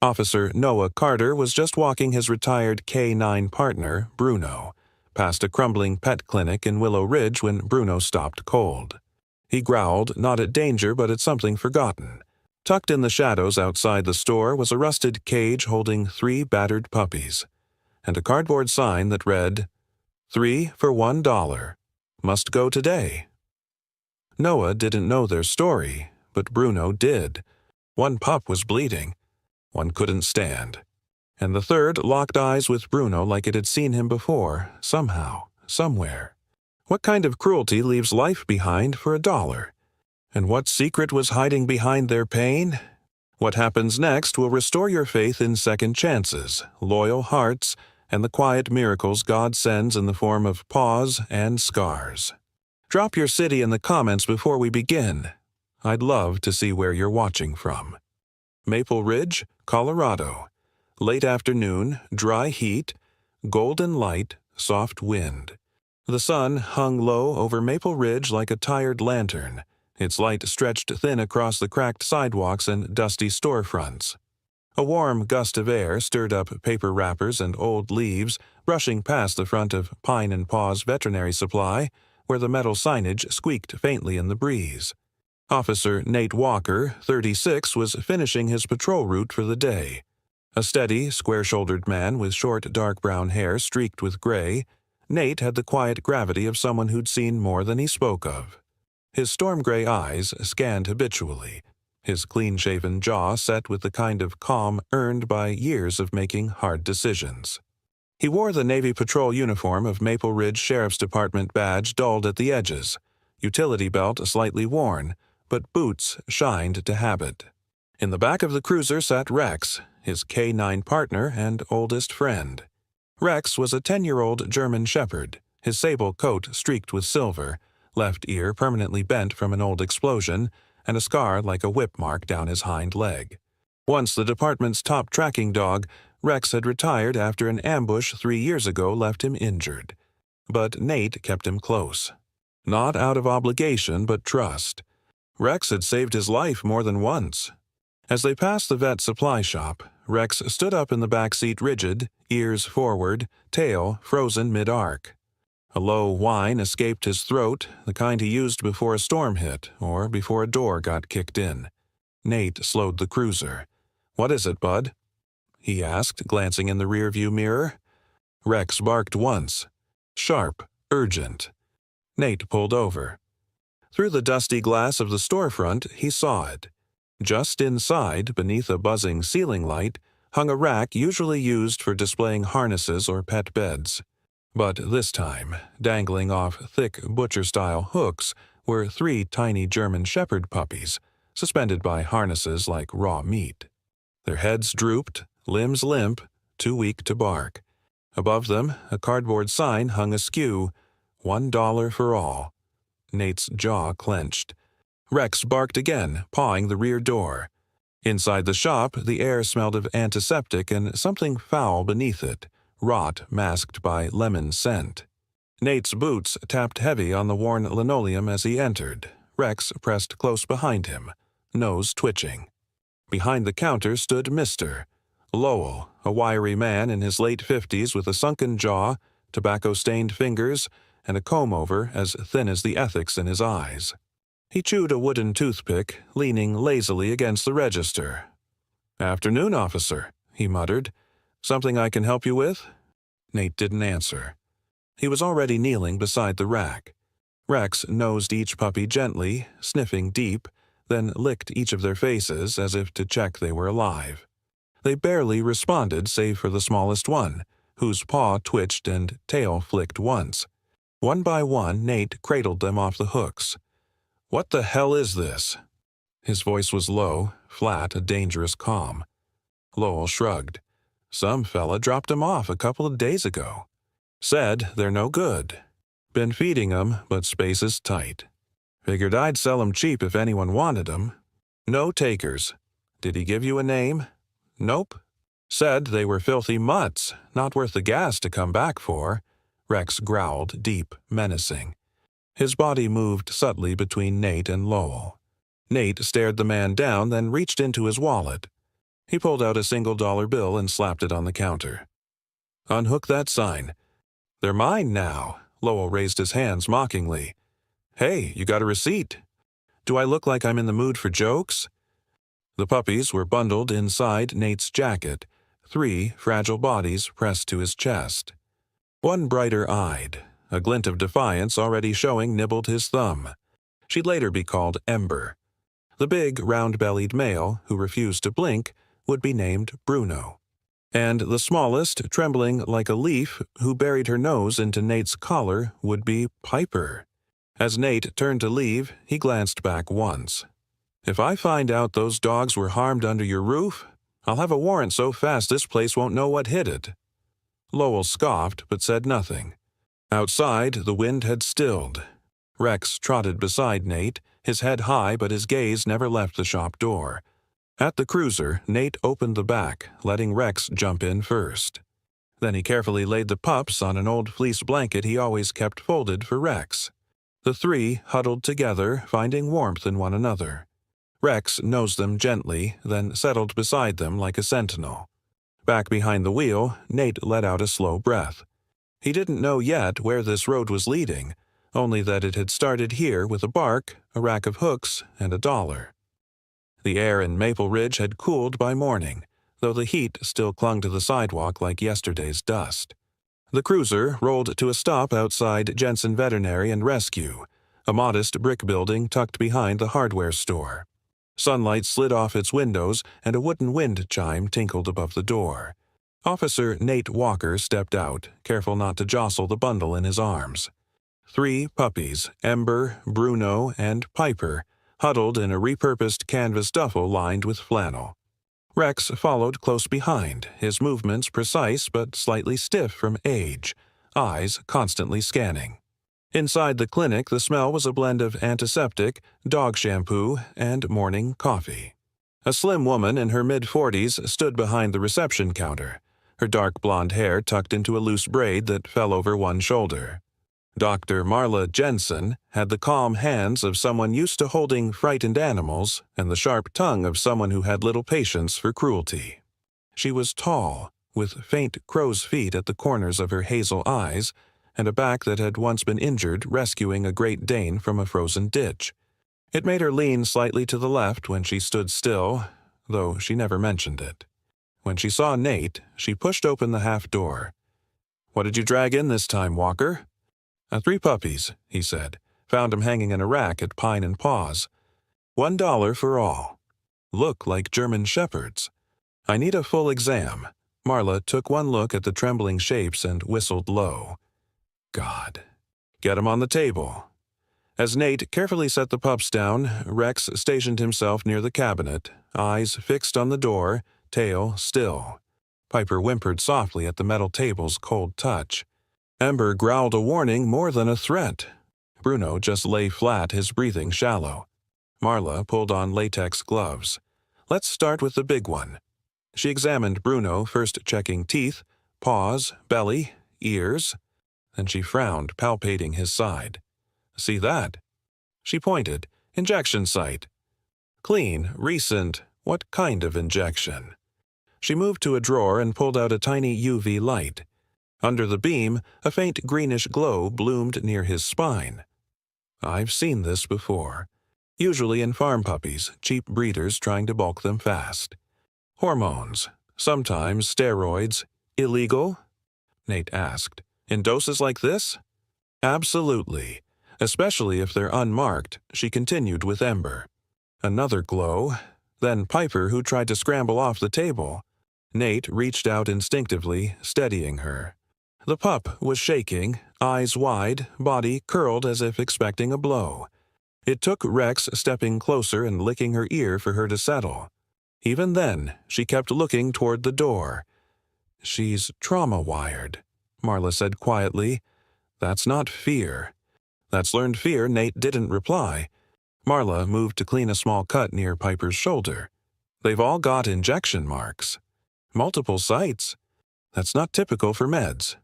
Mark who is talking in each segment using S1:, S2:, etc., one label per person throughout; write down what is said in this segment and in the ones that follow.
S1: Officer Noah Carter was just walking his retired K-9 partner, Bruno, past a crumbling pet clinic in Willow Ridge when Bruno stopped cold. He growled, not at danger but at something forgotten. Tucked in the shadows outside the store was a rusted cage holding 3 battered puppies, and a cardboard sign that read, "3 for $1. Must go today." Noah didn't know their story, but Bruno did. One pup was bleeding. One couldn't stand. And the third locked eyes with Bruno like it had seen him before, somehow, somewhere. What kind of cruelty leaves life behind for $1? And what secret was hiding behind their pain? What happens next will restore your faith in second chances, loyal hearts, and the quiet miracles God sends in the form of paws and scars. Drop your city in the comments before we begin. I'd love to see where you're watching from. Maple Ridge, Colorado. Late afternoon, dry heat, golden light, soft wind. The sun hung low over Maple Ridge like a tired lantern, its light stretched thin across the cracked sidewalks and dusty storefronts. A warm gust of air stirred up paper wrappers and old leaves, brushing past the front of Pine and Paw's Veterinary Supply, where the metal signage squeaked faintly in the breeze. Officer Nate Walker, 36, was finishing his patrol route for the day. A steady, square-shouldered man with short, dark brown hair streaked with gray, Nate had the quiet gravity of someone who'd seen more than he spoke of. His storm-gray eyes scanned habitually, his clean-shaven jaw set with the kind of calm earned by years of making hard decisions. He wore the Navy patrol uniform of Maple Ridge Sheriff's Department badge dulled at the edges, utility belt slightly worn, but boots shined to habit. In the back of the cruiser sat Rex, his K-9 partner and oldest friend. Rex was a 10-year-old German shepherd, his sable coat streaked with silver, left ear permanently bent from an old explosion, and a scar like a whip mark down his hind leg. Once the department's top tracking dog, Rex had retired after an ambush 3 years ago left him injured. But Nate kept him close. Not out of obligation, but trust. Rex had saved his life more than once. As they passed the vet supply shop, Rex stood up in the back seat rigid, ears forward, tail frozen mid-arc. A low whine escaped his throat, the kind he used before a storm hit or before a door got kicked in. Nate slowed the cruiser. "What is it, bud?" he asked, glancing in the rearview mirror. Rex barked once. Sharp, urgent. Nate pulled over. Through the dusty glass of the storefront, he saw it. Just inside, beneath a buzzing ceiling light, hung a rack usually used for displaying harnesses or pet beds. But this time, dangling off thick butcher-style hooks, were 3 tiny German shepherd puppies, suspended by harnesses like raw meat. Their heads drooped, limbs limp, too weak to bark. Above them, a cardboard sign hung askew, $1 for all. Nate's jaw clenched. Rex barked again, pawing the rear door. Inside the shop, the air smelled of antiseptic and something foul beneath it, rot masked by lemon scent. Nate's boots tapped heavy on the worn linoleum as he entered. Rex pressed close behind him, nose twitching. Behind the counter stood Mr. Lowell, a wiry man in his late 50s with a sunken jaw, tobacco-stained fingers, and a comb-over as thin as the ethics in his eyes. He chewed a wooden toothpick, leaning lazily against the register. "Afternoon, officer," he muttered. "Something I can help you with?" Nate didn't answer. He was already kneeling beside the rack. Rex nosed each puppy gently, sniffing deep, then licked each of their faces as if to check they were alive. They barely responded save for the smallest one, whose paw twitched and tail flicked once. One by one, Nate cradled them off the hooks. "What the hell is this?" His voice was low, flat, a dangerous calm. Lowell shrugged. "Some fella dropped 'em off a couple of days ago. Said they're no good. Been feeding 'em, but space is tight. Figured I'd sell 'em cheap if anyone wanted 'em. No takers. Did he give you a name?" "Nope." "Said they were filthy mutts, not worth the gas to come back for." Rex growled, deep, menacing. His body moved subtly between Nate and Lowell. Nate stared the man down, then reached into his wallet. He pulled out a $1 bill and slapped it on the counter. "Unhook that sign." "They're mine now." Lowell raised his hands mockingly. "Hey, you got a receipt. Do I look like I'm in the mood for jokes?" The puppies were bundled inside Nate's jacket, 3 fragile bodies pressed to his chest. One brighter-eyed, a glint of defiance already showing, nibbled his thumb. She'd later be called Ember. The big, round-bellied male, who refused to blink, would be named Bruno. And the smallest, trembling like a leaf, who buried her nose into Nate's collar, would be Piper. As Nate turned to leave, he glanced back once. "If I find out those dogs were harmed under your roof, I'll have a warrant so fast this place won't know what hit it." Lowell scoffed but said nothing. Outside, the wind had stilled. Rex trotted beside Nate, his head high but his gaze never left the shop door. At the cruiser, Nate opened the back, letting Rex jump in first. Then he carefully laid the pups on an old fleece blanket he always kept folded for Rex. The 3 huddled together, finding warmth in one another. Rex nosed them gently, then settled beside them like a sentinel. Back behind the wheel, Nate let out a slow breath. He didn't know yet where this road was leading, only that it had started here with a bark, a rack of hooks, and $1. The air in Maple Ridge had cooled by morning, though the heat still clung to the sidewalk like yesterday's dust. The cruiser rolled to a stop outside Jensen Veterinary and Rescue, a modest brick building tucked behind the hardware store. Sunlight slid off its windows, and a wooden wind chime tinkled above the door. Officer Nate Walker stepped out, careful not to jostle the bundle in his arms. 3 puppies, Ember, Bruno, and Piper, huddled in a repurposed canvas duffel lined with flannel. Rex followed close behind, his movements precise but slightly stiff from age, eyes constantly scanning. Inside the clinic, the smell was a blend of antiseptic, dog shampoo, and morning coffee. A slim woman in her mid-40s stood behind the reception counter, her dark blonde hair tucked into a loose braid that fell over one shoulder. Dr. Marla Jensen had the calm hands of someone used to holding frightened animals and the sharp tongue of someone who had little patience for cruelty. She was tall, with faint crow's feet at the corners of her hazel eyes, and a back that had once been injured rescuing a Great Dane from a frozen ditch. It made her lean slightly to the left when she stood still, though she never mentioned it. When she saw Nate, she pushed open the half door. "What did you drag in this time, Walker?" 3 puppies," he said. "Found 'em hanging in a rack at Pine and Paws. $1 for all. Look like German shepherds. I need a full exam." Marla took one look at the trembling shapes and whistled low. "God. Get 'em on the table." As Nate carefully set the pups down, Rex stationed himself near the cabinet, eyes fixed on the door, tail still. Piper whimpered softly at the metal table's cold touch. Ember growled a warning more than a threat. Bruno just lay flat, his breathing shallow. Marla pulled on latex gloves. "Let's start with the big one." She examined Bruno, first checking teeth, paws, belly, ears. Then she frowned, palpating his side. "See that?" She pointed. "Injection site." "Clean, recent. What kind of injection?" She moved to a drawer and pulled out a tiny UV light. Under the beam, a faint greenish glow bloomed near his spine. "I've seen this before. Usually in farm puppies, cheap breeders trying to bulk them fast. Hormones, sometimes steroids. Illegal?" Nate asked. "In doses like this?" "Absolutely. Especially if they're unmarked," she continued with Ember. Another glow. Then Piper, who tried to scramble off the table. Nate reached out instinctively, steadying her. The pup was shaking, eyes wide, body curled as if expecting a blow. It took Rex stepping closer and licking her ear for her to settle. Even then, she kept looking toward the door. "She's trauma-wired," Marla said quietly. "That's not fear." "That's learned fear." Nate didn't reply. Marla moved to clean a small cut near Piper's shoulder. "They've all got injection marks. Multiple sites. That's not typical for meds.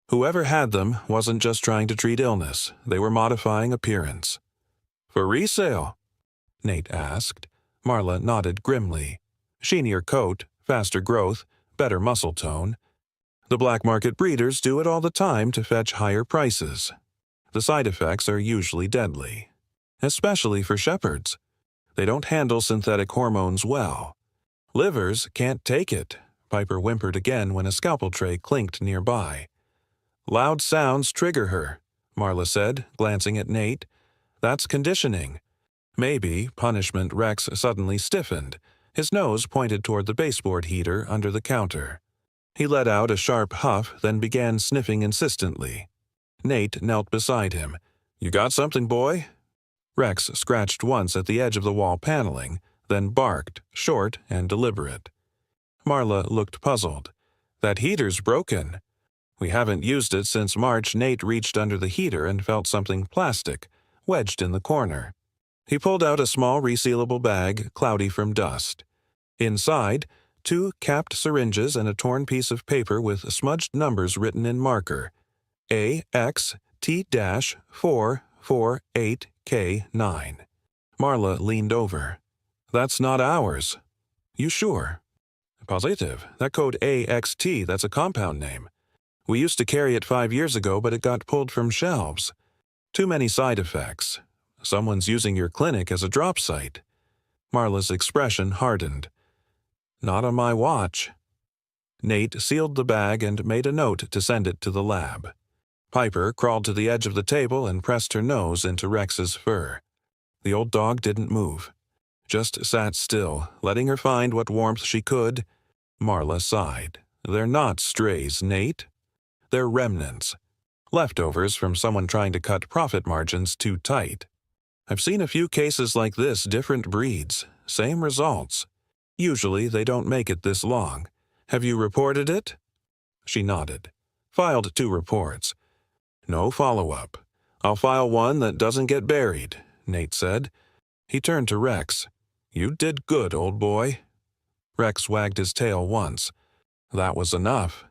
S1: Whoever had them wasn't just trying to treat illness. They were modifying appearance." "For resale?" Nate asked. Marla nodded grimly. Sheenier coat, faster growth, better muscle tone. The black market breeders do it all the time to fetch higher prices. The side effects are usually deadly, especially for shepherds. They don't handle synthetic hormones well. Livers can't take it, Piper whimpered again when a scalpel tray clinked nearby. Loud sounds trigger her, Marla said, glancing at Nate. That's conditioning. Maybe punishment. Rex suddenly stiffened. His nose pointed toward the baseboard heater under the counter. He let out a sharp huff, then began sniffing insistently. Nate knelt beside him. You got something, boy? Rex scratched once at the edge of the wall paneling, then barked, short and deliberate. Marla looked puzzled. That heater's broken. We haven't used it since March. Nate reached under the heater and felt something plastic, wedged in the corner. He pulled out a small resealable bag, cloudy from dust. Inside, 2 capped syringes and a torn piece of paper with smudged numbers written in marker. AXT-448K9. Marla leaned over. That's not ours. You sure? Positive. That code AXT, that's a compound name. We used to carry it 5 years ago, but it got pulled from shelves. Too many side effects. Someone's using your clinic as a drop site. Marla's expression hardened. Not on my watch. Nate sealed the bag and made a note to send it to the lab. Piper crawled to the edge of the table and pressed her nose into Rex's fur. The old dog didn't move. Just sat still, letting her find what warmth she could. Marla sighed. They're not strays, Nate. They're remnants. Leftovers from someone trying to cut profit margins too tight. I've seen a few cases like this, different breeds. Same results. Usually they don't make it this long. Have you reported it? She nodded. Filed 2 reports. No follow-up. I'll file one that doesn't get buried, Nate said. He turned to Rex. You did good, old boy. Rex wagged his tail once. That was enough.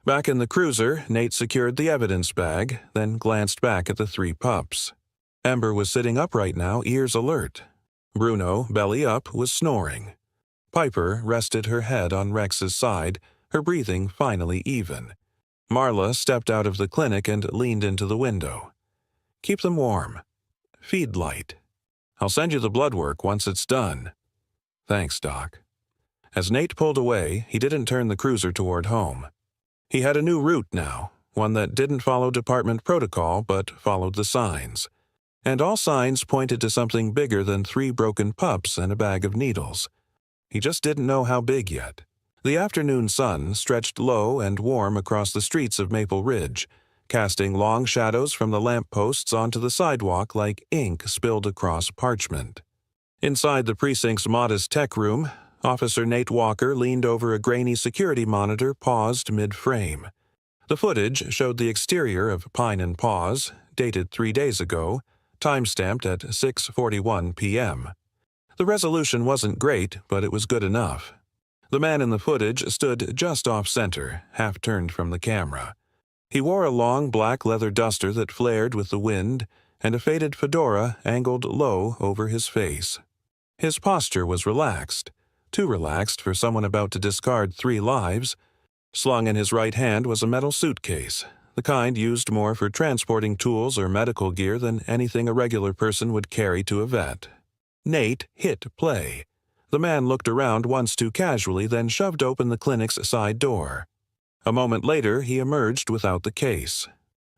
S1: Back in the cruiser, Nate secured the evidence bag, then glanced back at the 3 pups. Ember was sitting upright now, ears alert. Bruno, belly up, was snoring. Piper rested her head on Rex's side, her breathing finally even. Marla stepped out of the clinic and leaned into the window. Keep them warm. Feed light. I'll send you the blood work once it's done. Thanks, Doc. As Nate pulled away, he didn't turn the cruiser toward home. He had a new route now, one that didn't follow department protocol but followed the signs. And all signs pointed to something bigger than 3 broken pups and a bag of needles. He just didn't know how big yet. The afternoon sun stretched low and warm across the streets of Maple Ridge, casting long shadows from the lamp posts onto the sidewalk like ink spilled across parchment. Inside the precinct's modest tech room, Officer Nate Walker leaned over a grainy security monitor, paused mid-frame. The footage showed the exterior of Pine and Paws, dated 3 days ago, time-stamped at 6:41 p.m. The resolution wasn't great, but it was good enough. The man in the footage stood just off-center, half-turned from the camera. He wore a long black leather duster that flared with the wind, and a faded fedora angled low over his face. His posture was relaxed, too relaxed for someone about to discard 3 lives. Slung in his right hand was a metal suitcase, the kind used more for transporting tools or medical gear than anything a regular person would carry to a vet. Nate hit play. The man looked around once too casually, then shoved open the clinic's side door. A moment later, he emerged without the case.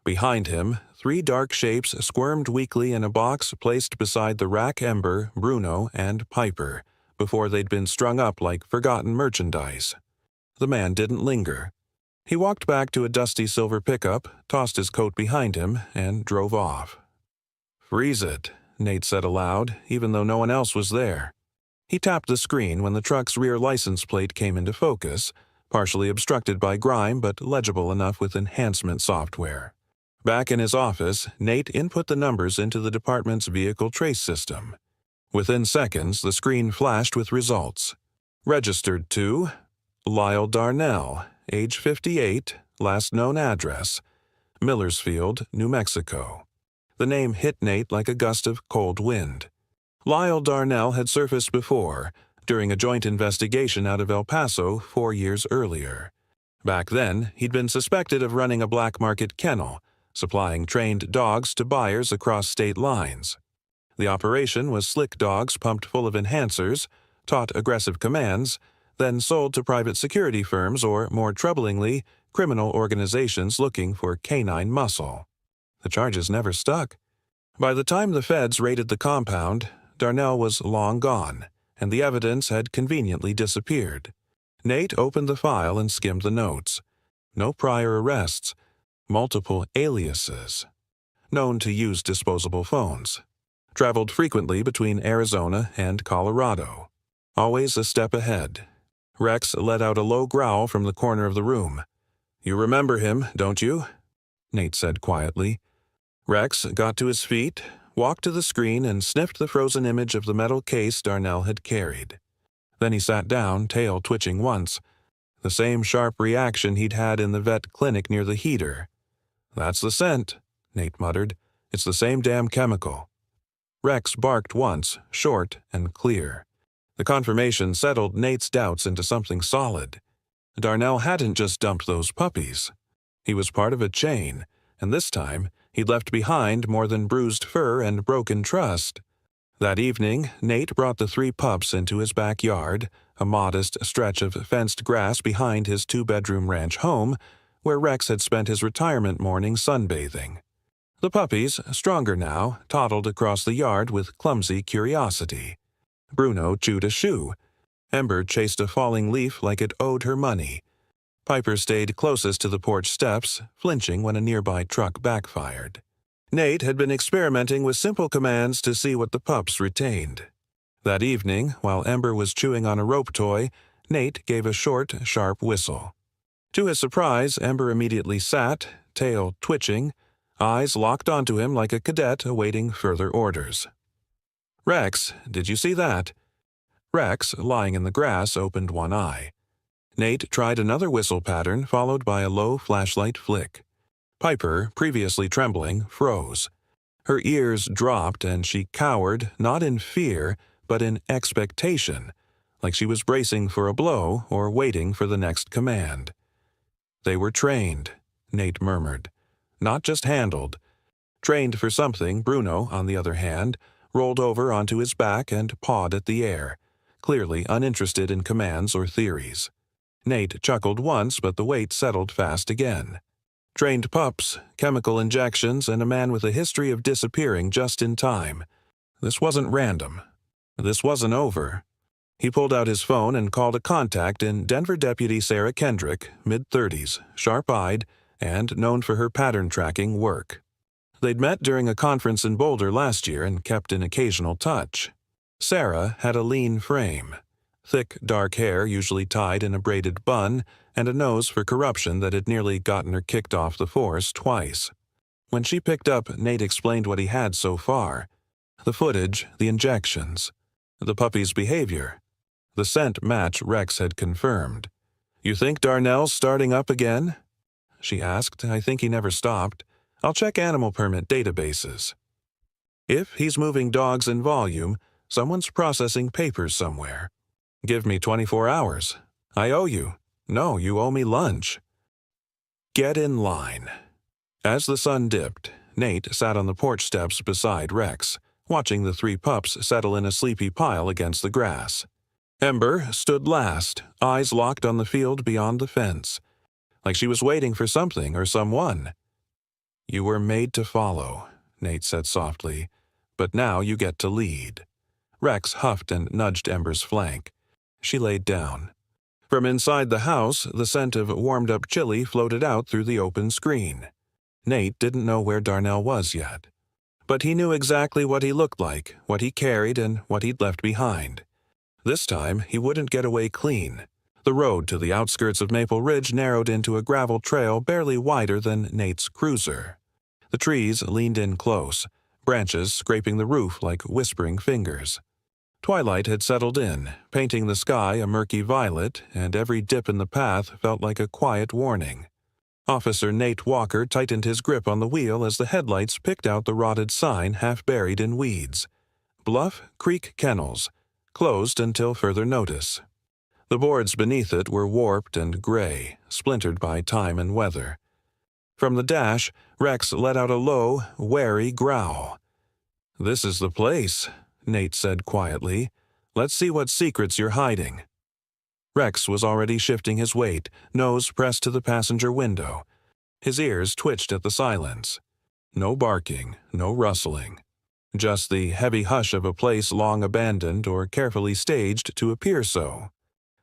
S1: Behind him, 3 dark shapes squirmed weakly in a box placed beside the rack Ember, Bruno, and Piper, before they'd been strung up like forgotten merchandise. The man didn't linger. He walked back to a dusty silver pickup, tossed his coat behind him, and drove off. "Freeze it," Nate said aloud, even though no one else was there. He tapped the screen when the truck's rear license plate came into focus, partially obstructed by grime but legible enough with enhancement software. Back in his office, Nate input the numbers into the department's vehicle trace system. Within seconds, the screen flashed with results. Registered to Lyle Darnell, age 58, last known address, Millersfield, New Mexico. The name hit Nate like a gust of cold wind. Lyle Darnell had surfaced before, during a joint investigation out of El Paso 4 years earlier. Back then, he'd been suspected of running a black market kennel, supplying trained dogs to buyers across state lines. The operation was slick dogs pumped full of enhancers, taught aggressive commands, then sold to private security firms or, more troublingly, criminal organizations looking for canine muscle. The charges never stuck. By the time the feds raided the compound, Darnell was long gone, and the evidence had conveniently disappeared. Nate opened the file and skimmed the notes. No prior arrests, multiple aliases. Known to use disposable phones. Traveled frequently between Arizona and Colorado. Always a step ahead. Rex let out a low growl from the corner of the room. "You remember him, don't you?" Nate said quietly. Rex got to his feet, walked to the screen, and sniffed the frozen image of the metal case Darnell had carried. Then he sat down, tail twitching once. The same sharp reaction he'd had in the vet clinic near the heater. "That's the scent," Nate muttered. "It's the same damn chemical." Rex barked once, short and clear. The confirmation settled Nate's doubts into something solid. Darnell hadn't just dumped those puppies. He was part of a chain, and this time he'd left behind more than bruised fur and broken trust. That evening, Nate brought the 3 pups into his backyard, a modest stretch of fenced grass behind his 2-bedroom ranch home, where Rex had spent his retirement morning sunbathing. The puppies, stronger now, toddled across the yard with clumsy curiosity. Bruno chewed a shoe. Ember chased a falling leaf like it owed her money. Piper stayed closest to the porch steps, flinching when a nearby truck backfired. Nate had been experimenting with simple commands to see what the pups retained. That evening, while Ember was chewing on a rope toy, Nate gave a short, sharp whistle. To his surprise, Ember immediately sat, tail twitching, eyes locked onto him like a cadet awaiting further orders. "Rex, did you see that?" Rex, lying in the grass, opened one eye. Nate tried another whistle pattern, followed by a low flashlight flick. Piper, previously trembling, froze. Her ears dropped and she cowered, not in fear, but in expectation, like she was bracing for a blow or waiting for the next command. "They were trained," Nate murmured. "Not just handled. Trained for something." Bruno, on the other hand, rolled over onto his back and pawed at the air, clearly uninterested in commands or theories. Nate chuckled once, but the weight settled fast again. Trained pups, chemical injections, and a man with a history of disappearing just in time. This wasn't random. This wasn't over. He pulled out his phone and called a contact in Denver Deputy Sarah Kendrick, mid-30s, sharp-eyed, and known for her pattern-tracking work. They'd met during a conference in Boulder last year and kept in occasional touch. Sarah had a lean frame. Thick, dark hair usually tied in a braided bun, and a nose for corruption that had nearly gotten her kicked off the force twice. When she picked up, Nate explained what he had so far. The footage, the injections, the puppy's behavior. The scent match Rex had confirmed. "You think Darnell's starting up again?" she asked. "I think he never stopped. I'll check animal permit databases. If he's moving dogs in volume, someone's processing papers somewhere. Give me 24 hours. I owe you. No, you owe me lunch." Get in line. As the sun dipped, Nate sat on the porch steps beside Rex, watching the 3 pups settle in a sleepy pile against the grass. Ember stood last, eyes locked on the field beyond the fence, like she was waiting for something or someone. "You were made to follow," Nate said softly, "but now you get to lead." Rex huffed and nudged Ember's flank. She laid down. From inside the house, the scent of warmed-up chili floated out through the open screen. Nate didn't know where Darnell was yet. But he knew exactly what he looked like, what he carried, and what he'd left behind. This time, he wouldn't get away clean. The road to the outskirts of Maple Ridge narrowed into a gravel trail barely wider than Nate's cruiser. The trees leaned in close, branches scraping the roof like whispering fingers. Twilight had settled in, painting the sky a murky violet, and every dip in the path felt like a quiet warning. Officer Nate Walker tightened his grip on the wheel as the headlights picked out the rotted sign half buried in weeds. Bluff Creek Kennels, closed until further notice. The boards beneath it were warped and gray, splintered by time and weather. From the dash, Rex let out a low, wary growl. "This is the place," Nate said quietly. "Let's see what secrets you're hiding." Rex was already shifting his weight, nose pressed to the passenger window. His ears twitched at the silence. No barking, no rustling. Just the heavy hush of a place long abandoned or carefully staged to appear so.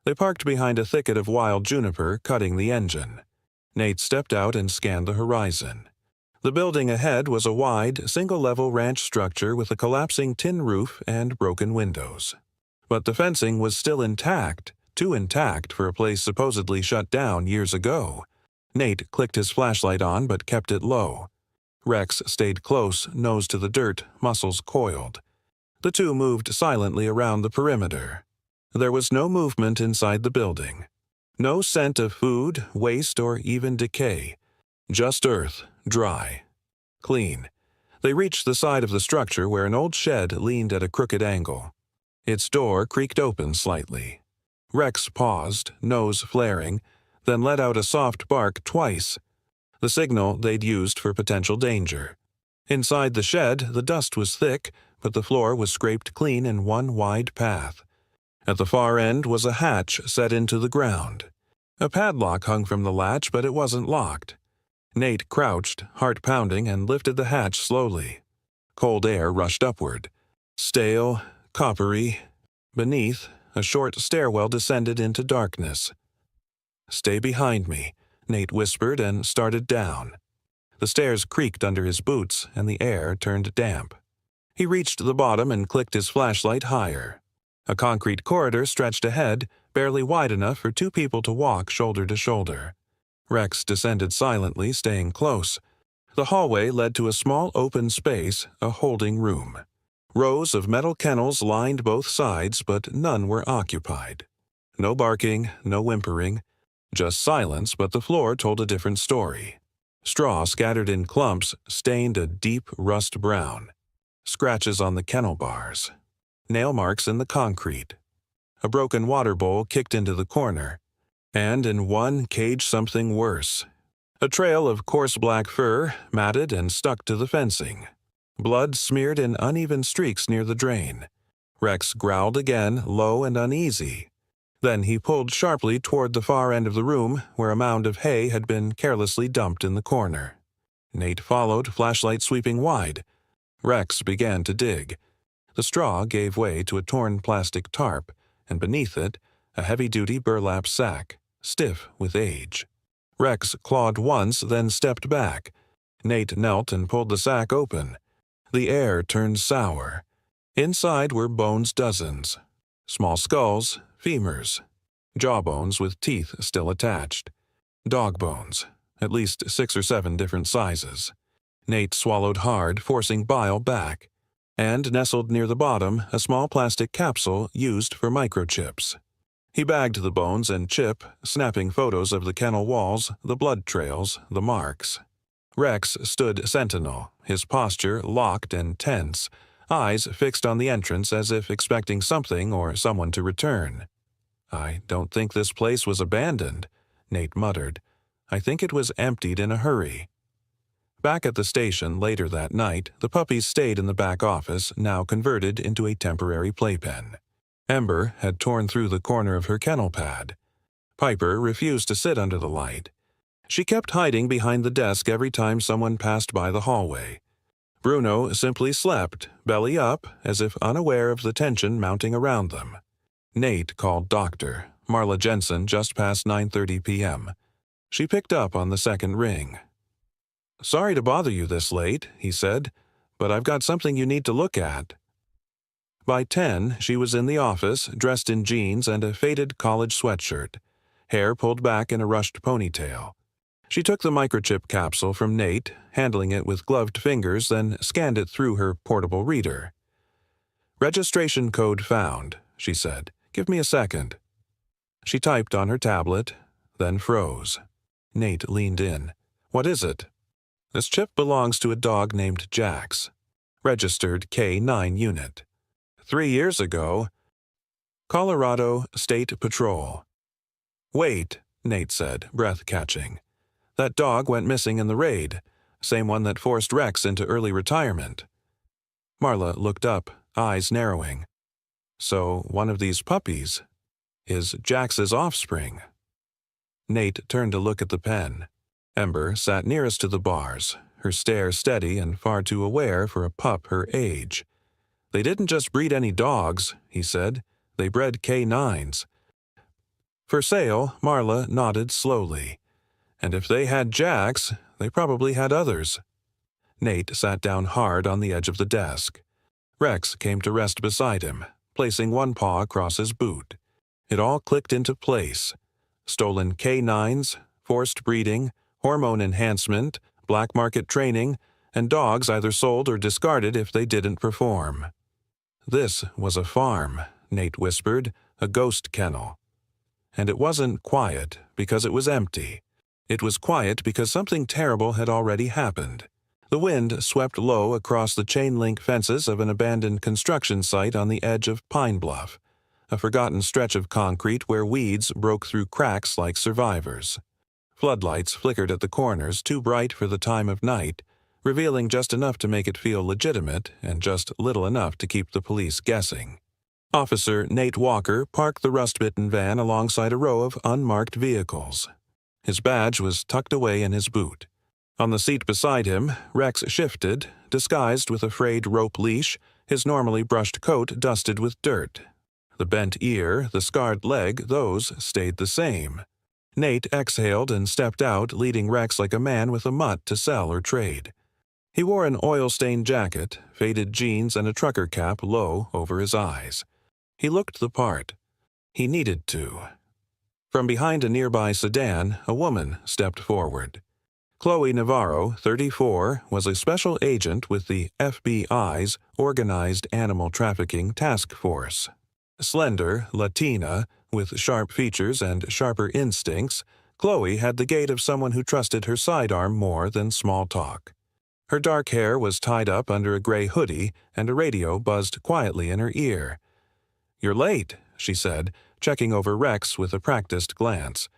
S1: They parked behind a thicket of wild juniper, cutting the engine. Nate stepped out and scanned the horizon. The building ahead was a wide, single-level ranch structure with a collapsing tin roof and broken windows. But the fencing was still intact, too intact for a place supposedly shut down years ago. Nate clicked his flashlight on but kept it low. Rex stayed close, nose to the dirt, muscles coiled. The two moved silently around the perimeter. There was no movement inside the building. No scent of food, waste, or even decay. Just earth, dry, clean. They reached the side of the structure where an old shed leaned at a crooked angle. Its door creaked open slightly. Rex paused, nose flaring, then let out a soft bark twice, the signal they'd used for potential danger. Inside the shed, the dust was thick, but the floor was scraped clean in one wide path. At the far end was a hatch set into the ground. A padlock hung from the latch, but it wasn't locked. Nate crouched, heart pounding, and lifted the hatch slowly. Cold air rushed upward. Stale, coppery. Beneath, a short stairwell descended into darkness. "Stay behind me," Nate whispered and started down. The stairs creaked under his boots, and the air turned damp. He reached the bottom and clicked his flashlight higher. A concrete corridor stretched ahead, barely wide enough for two people to walk shoulder to shoulder. Rex descended silently, staying close. The hallway led to a small open space, a holding room. Rows of metal kennels lined both sides, but none were occupied. No barking, no whimpering. Just silence, but the floor told a different story. Straw scattered in clumps stained a deep rust brown. Scratches on the kennel bars. Nail marks in the concrete. A broken water bowl kicked into the corner. And in one cage something worse. A trail of coarse black fur, matted and stuck to the fencing. Blood smeared in uneven streaks near the drain. Rex growled again, low and uneasy. Then he pulled sharply toward the far end of the room, where a mound of hay had been carelessly dumped in the corner. Nate followed, flashlight sweeping wide. Rex began to dig. The straw gave way to a torn plastic tarp, and beneath it, a heavy-duty burlap sack, stiff with age. Rex clawed once, then stepped back. Nate knelt and pulled the sack open. The air turned sour. Inside were bones dozens. Small skulls, femurs. Jawbones with teeth still attached. Dog bones, at least 6 or 7 different sizes. Nate swallowed hard, forcing bile back. And nestled near the bottom, a small plastic capsule used for microchips. He bagged the bones and chip, snapping photos of the kennel walls, the blood trails, the marks. Rex stood sentinel, his posture locked and tense, eyes fixed on the entrance as if expecting something or someone to return. "I don't think this place was abandoned," Nate muttered. "I think it was emptied in a hurry." Back at the station later that night, the puppies stayed in the back office, now converted into a temporary playpen. Ember had torn through the corner of her kennel pad. Piper refused to sit under the light. She kept hiding behind the desk every time someone passed by the hallway. Bruno simply slept, belly up, as if unaware of the tension mounting around them. Nate called Doctor, Marla Jensen, just past 9:30 p.m. She picked up on the second ring. "Sorry to bother you this late," he said, "but I've got something you need to look at." By 10, she was in the office, dressed in jeans and a faded college sweatshirt, hair pulled back in a rushed ponytail. She took the microchip capsule from Nate, handling it with gloved fingers, then scanned it through her portable reader. "Registration code found," she said. "Give me a second." She typed on her tablet, then froze. Nate leaned in. "What is it?" "This chip belongs to a dog named Jax. Registered K9 unit. 3 years ago..." Colorado State Patrol. "Wait," Nate said, breath catching. "That dog went missing in the raid. Same one that forced Rex into early retirement." Marla looked up, eyes narrowing. "So one of these puppies is Jax's offspring." Nate turned to look at the pen. Ember sat nearest to the bars, her stare steady and far too aware for a pup her age. "They didn't just breed any dogs," he said. "They bred K9s. "For sale," Marla nodded slowly. "And if they had Jax, they probably had others." Nate sat down hard on the edge of the desk. Rex came to rest beside him, placing one paw across his boot. It all clicked into place. Stolen K9s, forced breeding, hormone enhancement, black market training, and dogs either sold or discarded if they didn't perform. "This was a farm," Nate whispered, "a ghost kennel." And it wasn't quiet because it was empty. It was quiet because something terrible had already happened. The wind swept low across the chain-link fences of an abandoned construction site on the edge of Pine Bluff, a forgotten stretch of concrete where weeds broke through cracks like survivors. Floodlights flickered at the corners, too bright for the time of night, revealing just enough to make it feel legitimate and just little enough to keep the police guessing. Officer Nate Walker parked the rust-bitten van alongside a row of unmarked vehicles. His badge was tucked away in his boot. On the seat beside him, Rex shifted, disguised with a frayed rope leash, his normally brushed coat dusted with dirt. The bent ear, the scarred leg, those stayed the same. Nate exhaled and stepped out, leading Rex like a man with a mutt to sell or trade. He wore an oil-stained jacket, faded jeans, and a trucker cap low over his eyes. He looked the part. He needed to. From behind a nearby sedan, a woman stepped forward. Chloe Navarro, 34, was a special agent with the FBI's Organized Animal Trafficking Task Force. Slender, Latina, with sharp features and sharper instincts, Chloe had the gait of someone who trusted her sidearm more than small talk. Her dark hair was tied up under a gray hoodie, and a radio buzzed quietly in her ear. "You're late," she said, checking over Rex with a practiced glance.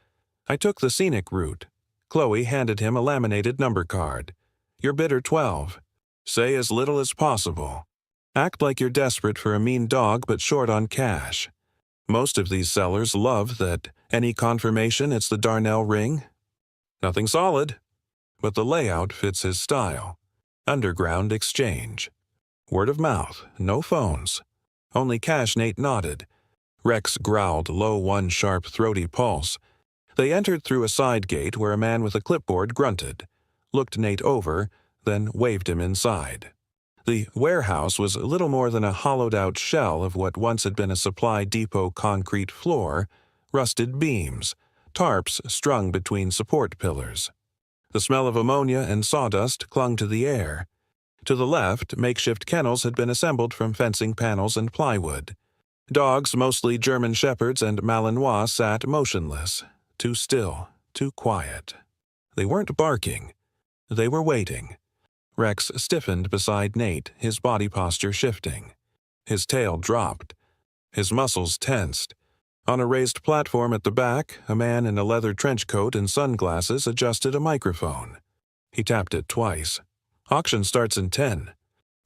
S1: "I took the scenic route." Chloe handed him a laminated number card. "You're bidder 12. Say as little as possible. Act like you're desperate for a mean dog but short on cash. Most of these sellers love that any confirmation it's the Darnell ring. Nothing solid, but the layout fits his style. Underground exchange. Word of mouth, no phones. Only cash." Nate nodded. Rex growled low one sharp throaty pulse. They entered through a side gate where a man with a clipboard grunted, looked Nate over, then waved him inside. The warehouse was little more than a hollowed-out shell of what once had been a supply depot concrete floor, rusted beams, tarps strung between support pillars. The smell of ammonia and sawdust clung to the air. To the left, makeshift kennels had been assembled from fencing panels and plywood. Dogs, mostly German shepherds and Malinois, sat motionless, too still, too quiet. They weren't barking. They were waiting. Rex stiffened beside Nate, his body posture shifting. His tail dropped. His muscles tensed. On a raised platform at the back, a man in a leather trench coat and sunglasses adjusted a microphone. He tapped it twice. "Auction starts in 10.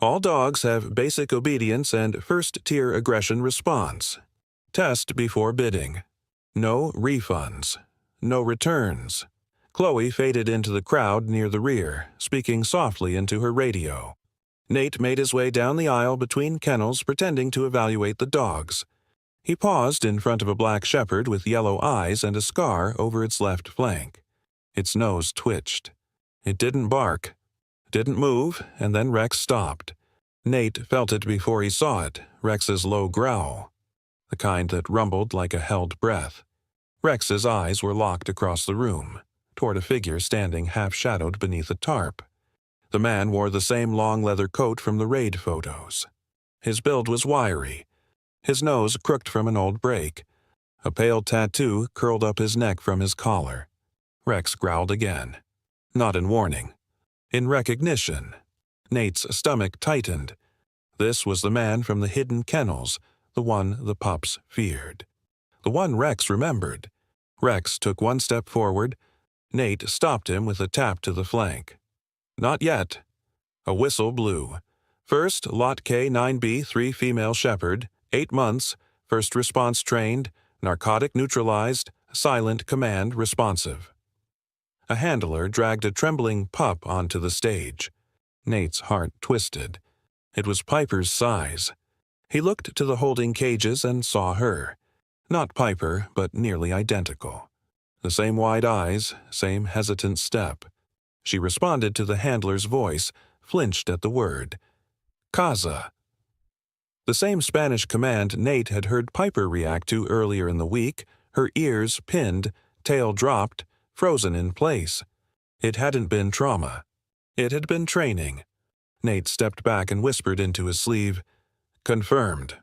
S1: All dogs have basic obedience and first-tier aggression response. Test before bidding. No refunds. No returns." Chloe faded into the crowd near the rear, speaking softly into her radio. Nate made his way down the aisle between kennels, pretending to evaluate the dogs. He paused in front of a black shepherd with yellow eyes and a scar over its left flank. Its nose twitched. It didn't bark, didn't move, and then Rex stopped. Nate felt it before he saw it, Rex's low growl, the kind that rumbled like a held breath. Rex's eyes were locked across the room, toward a figure standing half-shadowed beneath a tarp. The man wore the same long leather coat from the raid photos. His build was wiry, his nose crooked from an old break. A pale tattoo curled up his neck from his collar. Rex growled again. Not in warning. In recognition. Nate's stomach tightened. This was the man from the hidden kennels, the one the pups feared. The one Rex remembered. Rex took one step forward. Nate stopped him with a tap to the flank. Not yet. A whistle blew. First, Lot K9B 3 female shepherd, 8 months, first response trained, narcotic neutralized, silent command responsive. A handler dragged a trembling pup onto the stage. Nate's heart twisted. It was Piper's size. He looked to the holding cages and saw her. Not Piper, but nearly identical. The same wide eyes, same hesitant step. She responded to the handler's voice, flinched at the word. Casa. The same Spanish command Nate had heard Piper react to earlier in the week, her ears pinned, tail dropped, frozen in place. It hadn't been trauma. It had been training. Nate stepped back and whispered into his sleeve, Confirmed.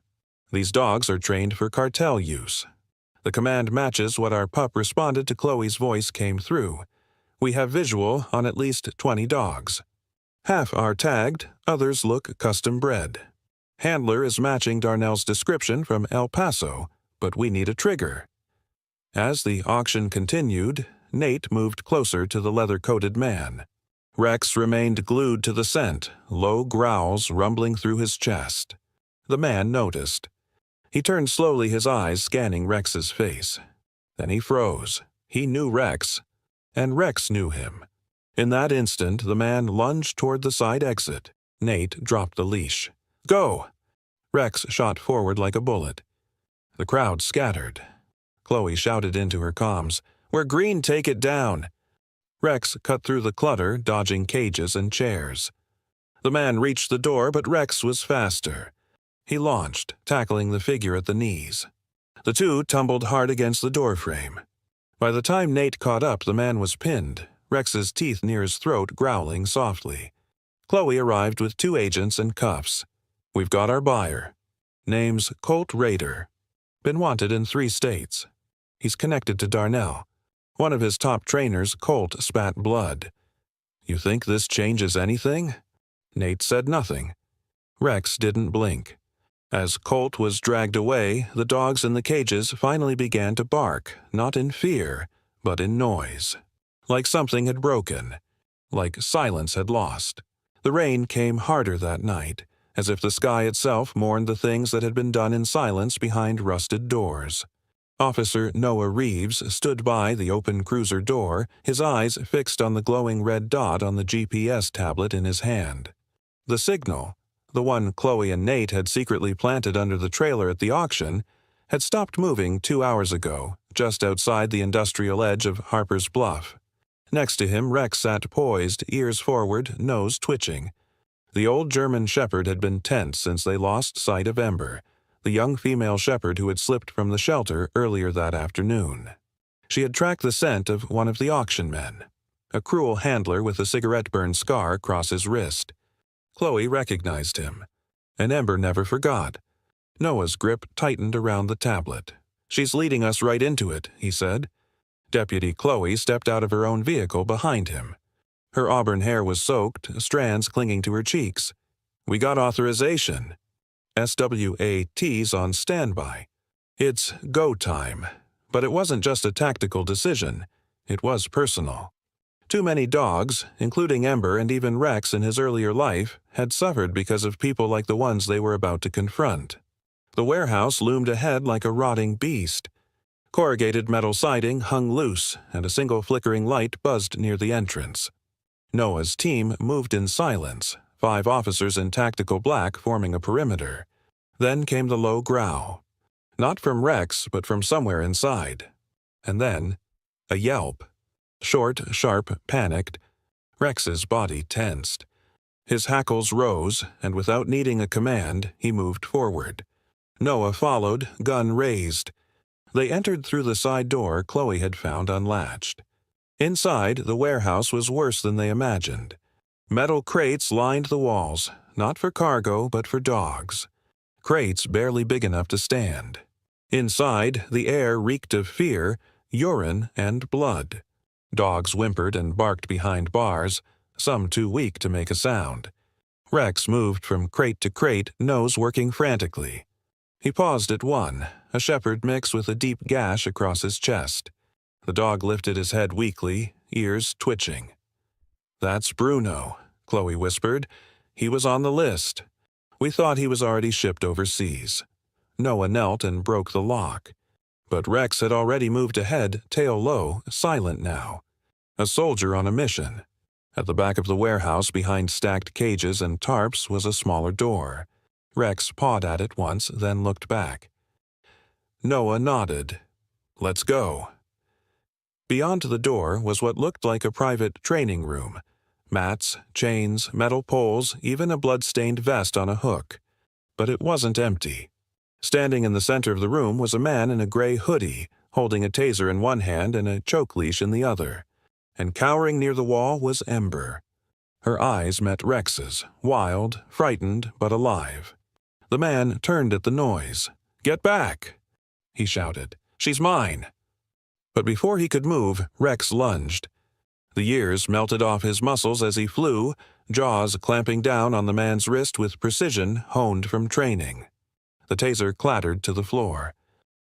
S1: These dogs are trained for cartel use. The command matches what our pup responded to. Chloe's voice came through. We have visual on at least 20 dogs. Half are tagged, others look custom-bred. Handler is matching Darnell's description from El Paso, but we need a trigger. As the auction continued, Nate moved closer to the leather-coated man. Rex remained glued to the scent, low growls rumbling through his chest. The man noticed. He turned slowly, his eyes scanning Rex's face. Then he froze. He knew Rex, and Rex knew him. In that instant, the man lunged toward the side exit. Nate dropped the leash. Go! Rex shot forward like a bullet. The crowd scattered. Chloe shouted into her comms, We're green, take it down! Rex cut through the clutter, dodging cages and chairs. The man reached the door, but Rex was faster. He launched, tackling the figure at the knees. The two tumbled hard against the doorframe. By the time Nate caught up, the man was pinned, Rex's teeth near his throat growling softly. Chloe arrived with 2 agents and cuffs. We've got our buyer. Name's Colt Raider. Been wanted in 3 states. He's connected to Darnell. One of his top trainers, Colt, spat blood. You think this changes anything? Nate said nothing. Rex didn't blink. As Colt was dragged away, the dogs in the cages finally began to bark, not in fear, but in noise. Like something had broken. Like silence had lost. The rain came harder that night, as if the sky itself mourned the things that had been done in silence behind rusted doors. Officer Noah Reeves stood by the open cruiser door, his eyes fixed on the glowing red dot on the GPS tablet in his hand. The signal, the one Chloe and Nate had secretly planted under the trailer at the auction, had stopped moving 2 hours ago, just outside the industrial edge of Harper's Bluff. Next to him, Rex sat poised, ears forward, nose twitching. The old German shepherd had been tense since they lost sight of Ember, the young female shepherd who had slipped from the shelter earlier that afternoon. She had tracked the scent of one of the auction men, a cruel handler with a cigarette-burn scar across his wrist. Chloe recognized him, and Ember never forgot. Noah's grip tightened around the tablet. She's leading us right into it, he said. Deputy Chloe stepped out of her own vehicle behind him. Her auburn hair was soaked, strands clinging to her cheeks. We got authorization. SWAT's on standby. It's go time. But it wasn't just a tactical decision. It was personal. Too many dogs, including Ember and even Rex in his earlier life, had suffered because of people like the ones they were about to confront. The warehouse loomed ahead like a rotting beast. Corrugated metal siding hung loose, and a single flickering light buzzed near the entrance. Noah's team moved in silence, 5 officers in tactical black forming a perimeter. Then came the low growl. Not from Rex, but from somewhere inside. And then, a yelp. Short, sharp, panicked. Rex's body tensed. His hackles rose, and without needing a command, he moved forward. Noah followed, gun raised. They entered through the side door Chloe had found unlatched. Inside, the warehouse was worse than they imagined. Metal crates lined the walls, not for cargo, but for dogs. Crates barely big enough to stand. Inside, the air reeked of fear, urine, and blood. Dogs whimpered and barked behind bars, some too weak to make a sound. Rex moved from crate to crate, nose working frantically. He paused at one, a shepherd mix with a deep gash across his chest. The dog lifted his head weakly, ears twitching. "That's Bruno," Chloe whispered. "He was on the list. We thought he was already shipped overseas." Noah knelt and broke the lock. But Rex had already moved ahead, tail low, silent now. A soldier on a mission. At the back of the warehouse, behind stacked cages and tarps, was a smaller door. Rex pawed at it once, then looked back. Noah nodded. "Let's go." Beyond the door was what looked like a private training room. Mats, chains, metal poles, even a blood-stained vest on a hook. But it wasn't empty. Standing in the center of the room was a man in a gray hoodie, holding a taser in one hand and a choke leash in the other. And cowering near the wall was Ember. Her eyes met Rex's, wild, frightened, but alive. The man turned at the noise. "Get back!" he shouted. "She's mine!" But before he could move, Rex lunged. The years melted off his muscles as he flew, jaws clamping down on the man's wrist with precision honed from training. The taser clattered to the floor.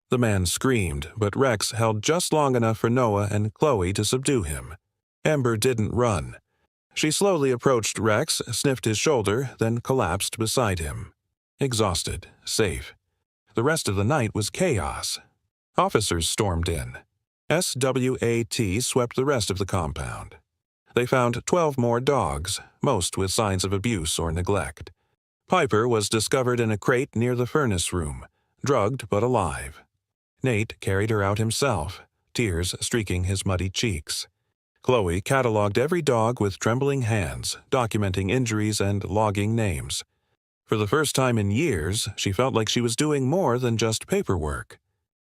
S1: The man screamed, but Rex held just long enough for Noah and Chloe to subdue him. Ember didn't run. She slowly approached Rex, sniffed his shoulder, then collapsed beside him. Exhausted, safe. The rest of the night was chaos. Officers stormed in. SWAT swept the rest of the compound. They found 12 more dogs, most with signs of abuse or neglect. Piper was discovered in a crate near the furnace room, drugged but alive. Nate carried her out himself, tears streaking his muddy cheeks. Chloe cataloged every dog with trembling hands, documenting injuries and logging names. For the first time in years, she felt like she was doing more than just paperwork.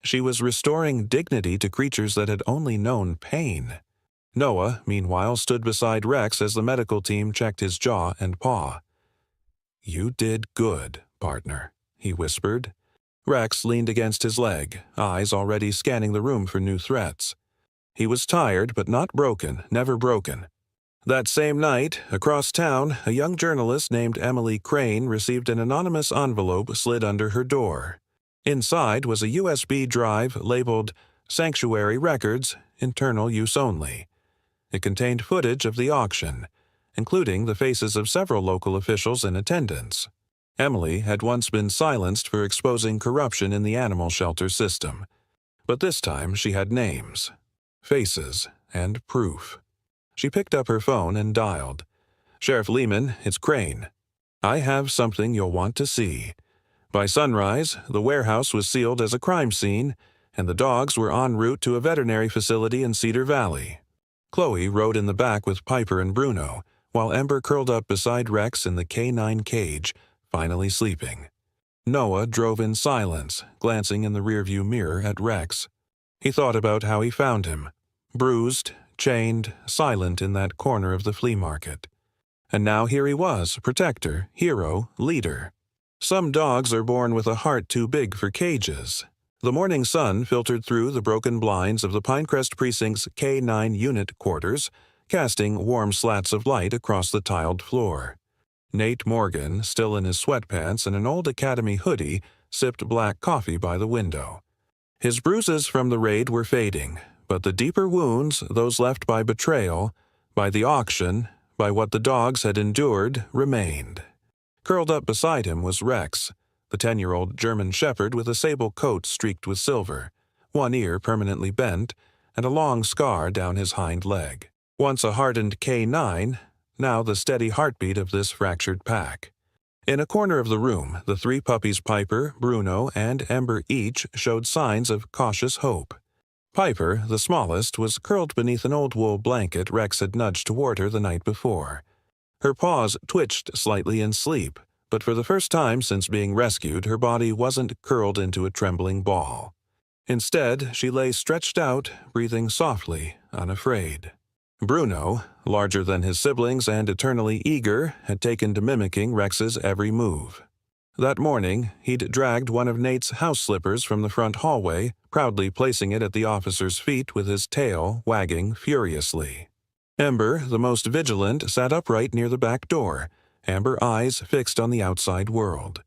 S1: She was restoring dignity to creatures that had only known pain. Noah, meanwhile, stood beside Rex as the medical team checked his jaw and paw. "You did good, partner," he whispered. Rex leaned against his leg, eyes already scanning the room for new threats. He was tired, but not broken, never broken. That same night, across town, a young journalist named Emily Crane received an anonymous envelope slid under her door. Inside was a USB drive labeled Sanctuary Records, Internal Use Only. It contained footage of the auction, including the faces of several local officials in attendance. Emily had once been silenced for exposing corruption in the animal shelter system, but this time she had names, faces, and proof. She picked up her phone and dialed. "Sheriff Lehman, it's Crane. I have something you'll want to see." By sunrise, the warehouse was sealed as a crime scene, and the dogs were en route to a veterinary facility in Cedar Valley. Chloe rode in the back with Piper and Bruno, while Ember curled up beside Rex in the K9 cage, finally sleeping. Noah drove in silence, glancing in the rearview mirror at Rex. He thought about how he found him, bruised, chained, silent in that corner of the flea market. And now here he was, protector, hero, leader. Some dogs are born with a heart too big for cages. The morning sun filtered through the broken blinds of the Pinecrest Precinct's K9 unit quarters, casting warm slats of light across the tiled floor. Nate Morgan, still in his sweatpants and an old academy hoodie, sipped black coffee by the window. His bruises from the raid were fading, but the deeper wounds, those left by betrayal, by the auction, by what the dogs had endured, remained. Curled up beside him was Rex, the 10-year-old German shepherd with a sable coat streaked with silver, one ear permanently bent, and a long scar down his hind leg. Once a hardened K9, now the steady heartbeat of this fractured pack. In a corner of the room, the 3 puppies Piper, Bruno, and Ember each showed signs of cautious hope. Piper, the smallest, was curled beneath an old wool blanket Rex had nudged toward her the night before. Her paws twitched slightly in sleep, but for the first time since being rescued, her body wasn't curled into a trembling ball. Instead, she lay stretched out, breathing softly, unafraid. Bruno, larger than his siblings and eternally eager, had taken to mimicking Rex's every move. That morning, he'd dragged one of Nate's house slippers from the front hallway, proudly placing it at the officer's feet with his tail wagging furiously. Ember, the most vigilant, sat upright near the back door, amber eyes fixed on the outside world.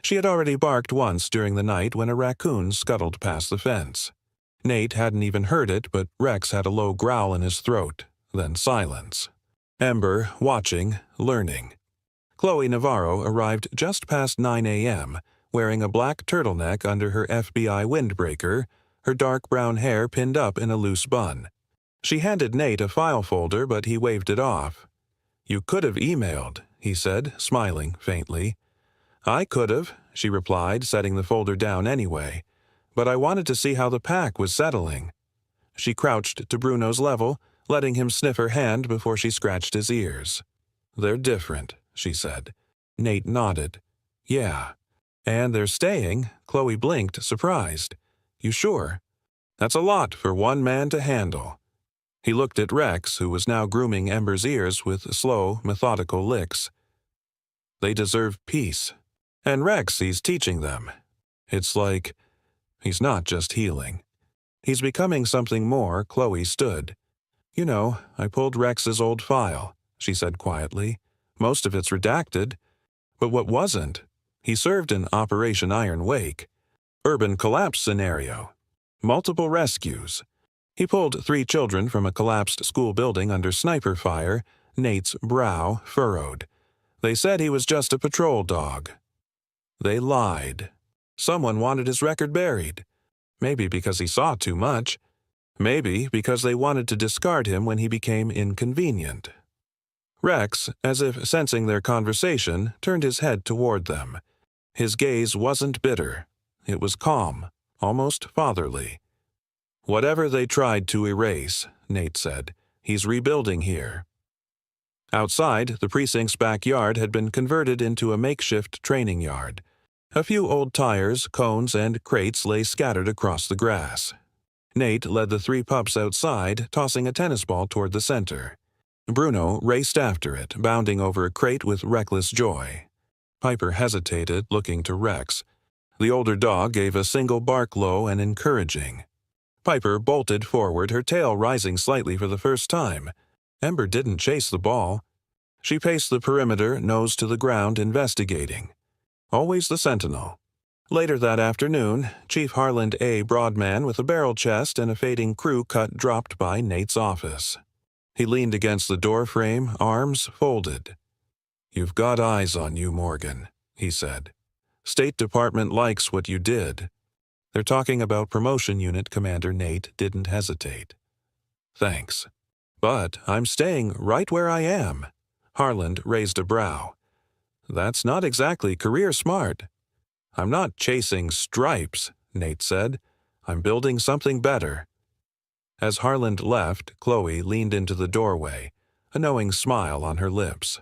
S1: She had already barked once during the night when a raccoon scuttled past the fence. Nate hadn't even heard it, but Rex had a low growl in his throat, then silence. Ember, watching, learning. Chloe Navarro arrived just past 9 a.m., wearing a black turtleneck under her FBI windbreaker, her dark brown hair pinned up in a loose bun. She handed Nate a file folder, but he waved it off. "You could have emailed," he said, smiling faintly. "I could have," she replied, setting the folder down anyway. "But I wanted to see how the pack was settling." She crouched to Bruno's level, letting him sniff her hand before she scratched his ears. "They're different," she said. Nate nodded. "Yeah. And they're staying?" Chloe blinked, surprised. "You sure? That's a lot for one man to handle." He looked at Rex, who was now grooming Ember's ears with slow, methodical licks. "They deserve peace. And Rex, he's teaching them. It's like he's not just healing. He's becoming something more." Chloe stood. "You know, I pulled Rex's old file," she said quietly. "Most of it's redacted. But what wasn't? He served in Operation Iron Wake. Urban collapse scenario. Multiple rescues. He pulled 3 children from a collapsed school building under sniper fire." Nate's brow furrowed. "They said he was just a patrol dog." They lied. Someone wanted his record buried. Maybe because he saw too much. Maybe because they wanted to discard him when he became inconvenient. Rex, as if sensing their conversation, turned his head toward them. His gaze wasn't bitter. It was calm, almost fatherly. "Whatever they tried to erase," Nate said, "he's rebuilding here." Outside, the precinct's backyard had been converted into a makeshift training yard. A few old tires, cones, and crates lay scattered across the grass. Nate led the 3 pups outside, tossing a tennis ball toward the center. Bruno raced after it, bounding over a crate with reckless joy. Piper hesitated, looking to Rex. The older dog gave a single bark, low and encouraging. Piper bolted forward, her tail rising slightly for the first time. Ember didn't chase the ball. She paced the perimeter, nose to the ground, investigating. Always the sentinel. Later that afternoon, Chief Harland A. Broadman with a barrel chest and a fading crew cut dropped by Nate's office. He leaned against the doorframe, arms folded. "You've got eyes on you, Morgan," he said. "State Department likes what you did." "They're talking about promotion unit," Commander Nate didn't hesitate. "Thanks. But I'm staying right where I am." Harland raised a brow. "That's not exactly career smart." "I'm not chasing stripes," Nate said. "I'm building something better." As Harland left, Chloe leaned into the doorway, a knowing smile on her lips.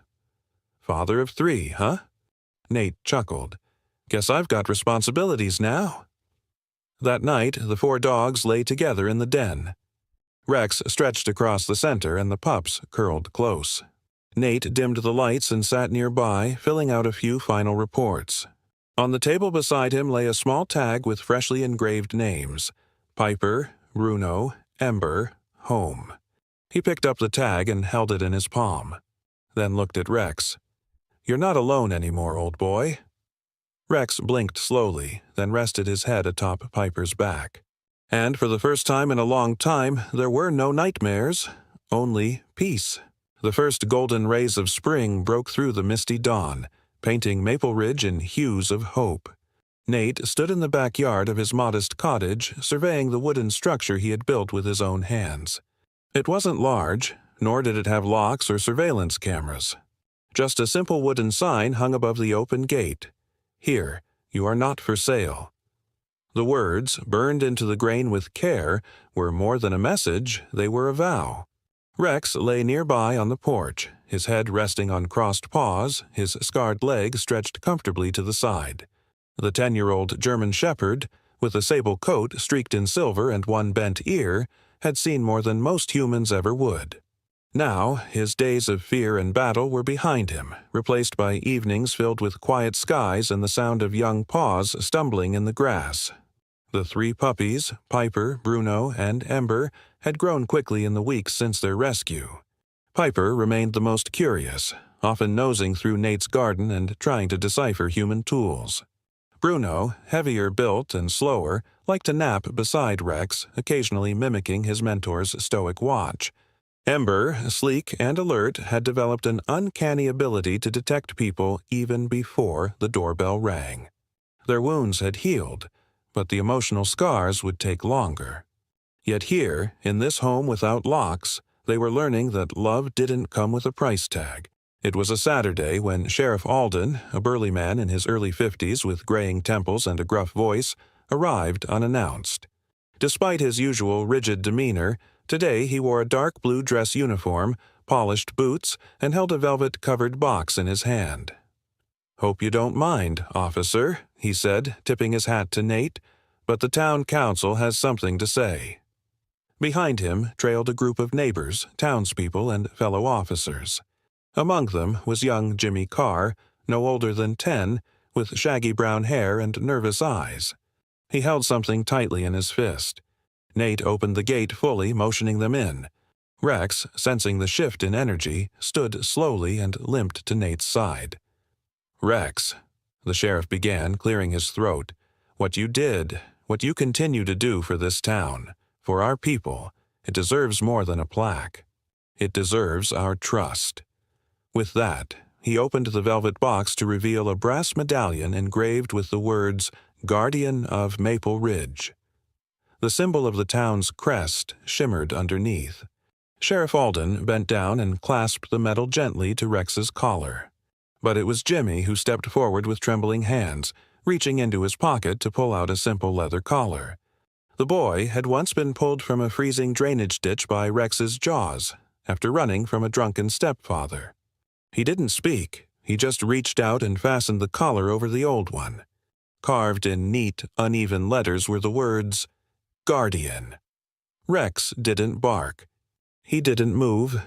S1: "Father of 3, huh?" Nate chuckled. "Guess I've got responsibilities now." That night, the 4 dogs lay together in the den. Rex stretched across the center and the pups curled close. Nate dimmed the lights and sat nearby, filling out a few final reports. On the table beside him lay a small tag with freshly engraved names: Piper, Bruno, Ember, home. He picked up the tag and held it in his palm, then looked at Rex. "You're not alone anymore, old boy." Rex blinked slowly, then rested his head atop Piper's back. And for the first time in a long time, there were no nightmares, only peace. The first golden rays of spring broke through the misty dawn, painting Maple Ridge in hues of hope. Nate stood in the backyard of his modest cottage, surveying the wooden structure he had built with his own hands. It wasn't large, nor did it have locks or surveillance cameras. Just a simple wooden sign hung above the open gate. "Here, you are not for sale." The words, burned into the grain with care, were more than a message, they were a vow. Rex lay nearby on the porch, his head resting on crossed paws, his scarred leg stretched comfortably to the side. The 10-year-old German shepherd, with a sable coat streaked in silver and one bent ear, had seen more than most humans ever would. Now, his days of fear and battle were behind him, replaced by evenings filled with quiet skies and the sound of young paws stumbling in the grass. The 3 puppies, Piper, Bruno, and Ember, had grown quickly in the weeks since their rescue. Piper remained the most curious, often nosing through Nate's garden and trying to decipher human tools. Bruno, heavier built and slower, liked to nap beside Rex, occasionally mimicking his mentor's stoic watch. Ember, sleek and alert, had developed an uncanny ability to detect people even before the doorbell rang. Their wounds had healed, but the emotional scars would take longer. Yet here, in this home without locks, they were learning that love didn't come with a price tag. It was a Saturday when Sheriff Alden, a burly man in his early 50s with graying temples and a gruff voice, arrived unannounced. Despite his usual rigid demeanor, today he wore a dark blue dress uniform, polished boots, and held a velvet-covered box in his hand. "Hope you don't mind, officer," he said, tipping his hat to Nate, "but the town council has something to say." Behind him trailed a group of neighbors, townspeople, and fellow officers. Among them was young Jimmy Carr, no older than 10, with shaggy brown hair and nervous eyes. He held something tightly in his fist. Nate opened the gate fully, motioning them in. Rex, sensing the shift in energy, stood slowly and limped to Nate's side. "Rex," the sheriff began, clearing his throat, "what you did, what you continue to do for this town, for our people, it deserves more than a plaque. It deserves our trust." With that, he opened the velvet box to reveal a brass medallion engraved with the words, "Guardian of Maple Ridge." The symbol of the town's crest shimmered underneath. Sheriff Alden bent down and clasped the medal gently to Rex's collar. But it was Jimmy who stepped forward with trembling hands, reaching into his pocket to pull out a simple leather collar. The boy had once been pulled from a freezing drainage ditch by Rex's jaws, after running from a drunken stepfather. He didn't speak, he just reached out and fastened the collar over the old one. Carved in neat, uneven letters were the words, "Guardian." Rex didn't bark. He didn't move.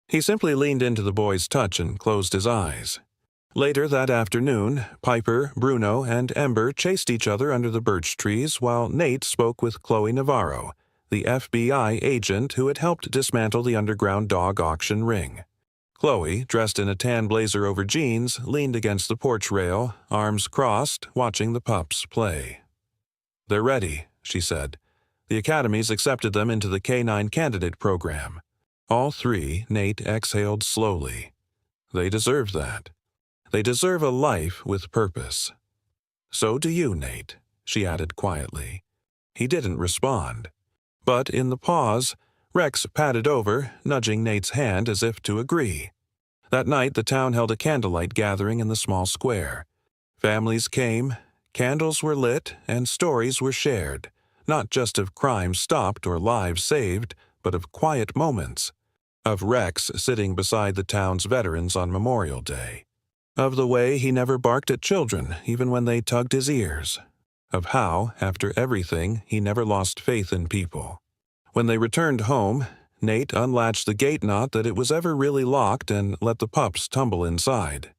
S1: He simply leaned into the boy's touch and closed his eyes. Later that afternoon, Piper, Bruno, and Ember chased each other under the birch trees while Nate spoke with Chloe Navarro, the FBI agent who had helped dismantle the underground dog auction ring. Chloe, dressed in a tan blazer over jeans, leaned against the porch rail, arms crossed, watching the pups play. "They're ready," she said. "The academy's accepted them into the K-9 candidate program." All three, Nate exhaled slowly. They deserve that. They deserve a life with purpose. "So do you, Nate," she added quietly. He didn't respond. But in the pause, Rex padded over, nudging Nate's hand as if to agree. That night the town held a candlelight gathering in the small square. Families came, candles were lit, and stories were shared, not just of crimes stopped or lives saved, but of quiet moments. Of Rex sitting beside the town's veterans on Memorial Day. Of the way he never barked at children, even when they tugged his ears. Of how, after everything, he never lost faith in people. When they returned home, Nate unlatched the gate knot that it was ever really locked and let the pups tumble inside.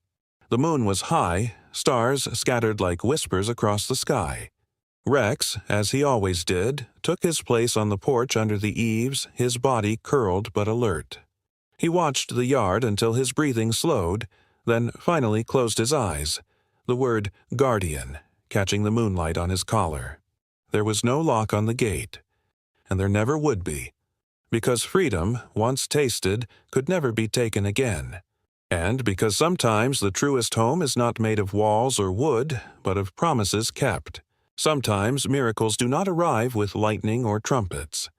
S1: The moon was high, stars scattered like whispers across the sky. Rex, as he always did, took his place on the porch under the eaves, his body curled but alert. He watched the yard until his breathing slowed, then finally closed his eyes, the word "Guardian" catching the moonlight on his collar. There was no lock on the gate, and there never would be, because freedom, once tasted, could never be taken again, and because sometimes the truest home is not made of walls or wood, but of promises kept. Sometimes miracles do not arrive with lightning or trumpets.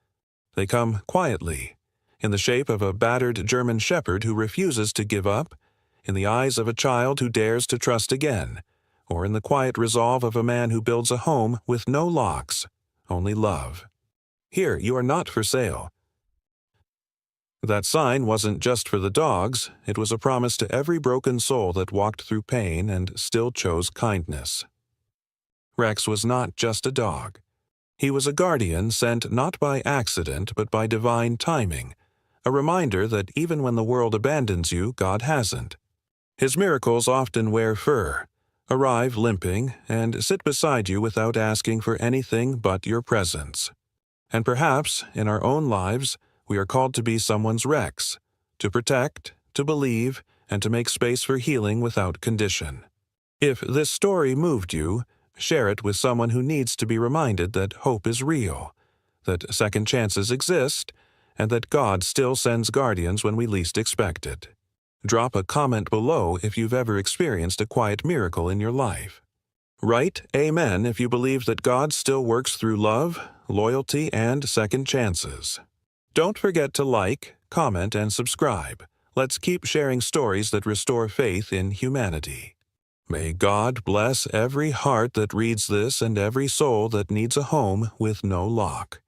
S1: They come quietly, in the shape of a battered German shepherd who refuses to give up, in the eyes of a child who dares to trust again, or in the quiet resolve of a man who builds a home with no locks, only love. "Here, you are not for sale." That sign wasn't just for the dogs, it was a promise to every broken soul that walked through pain and still chose kindness. Rex was not just a dog. He was a guardian sent not by accident but by divine timing, a reminder that even when the world abandons you, God hasn't. His miracles often wear fur, arrive limping, and sit beside you without asking for anything but your presence. And perhaps, in our own lives, we are called to be someone's Rex, to protect, to believe, and to make space for healing without condition. If this story moved you, Share it with someone who needs to be reminded that hope is real, that second chances exist, and that God still sends guardians when we least expect it. Drop a comment below if you've ever experienced a quiet miracle in your life. Write Amen if you believe that God still works through love, loyalty, and second chances. Don't forget to like, comment, and subscribe. Let's keep sharing stories that restore faith in humanity. May God bless every heart that reads this and every soul that needs a home with no lock.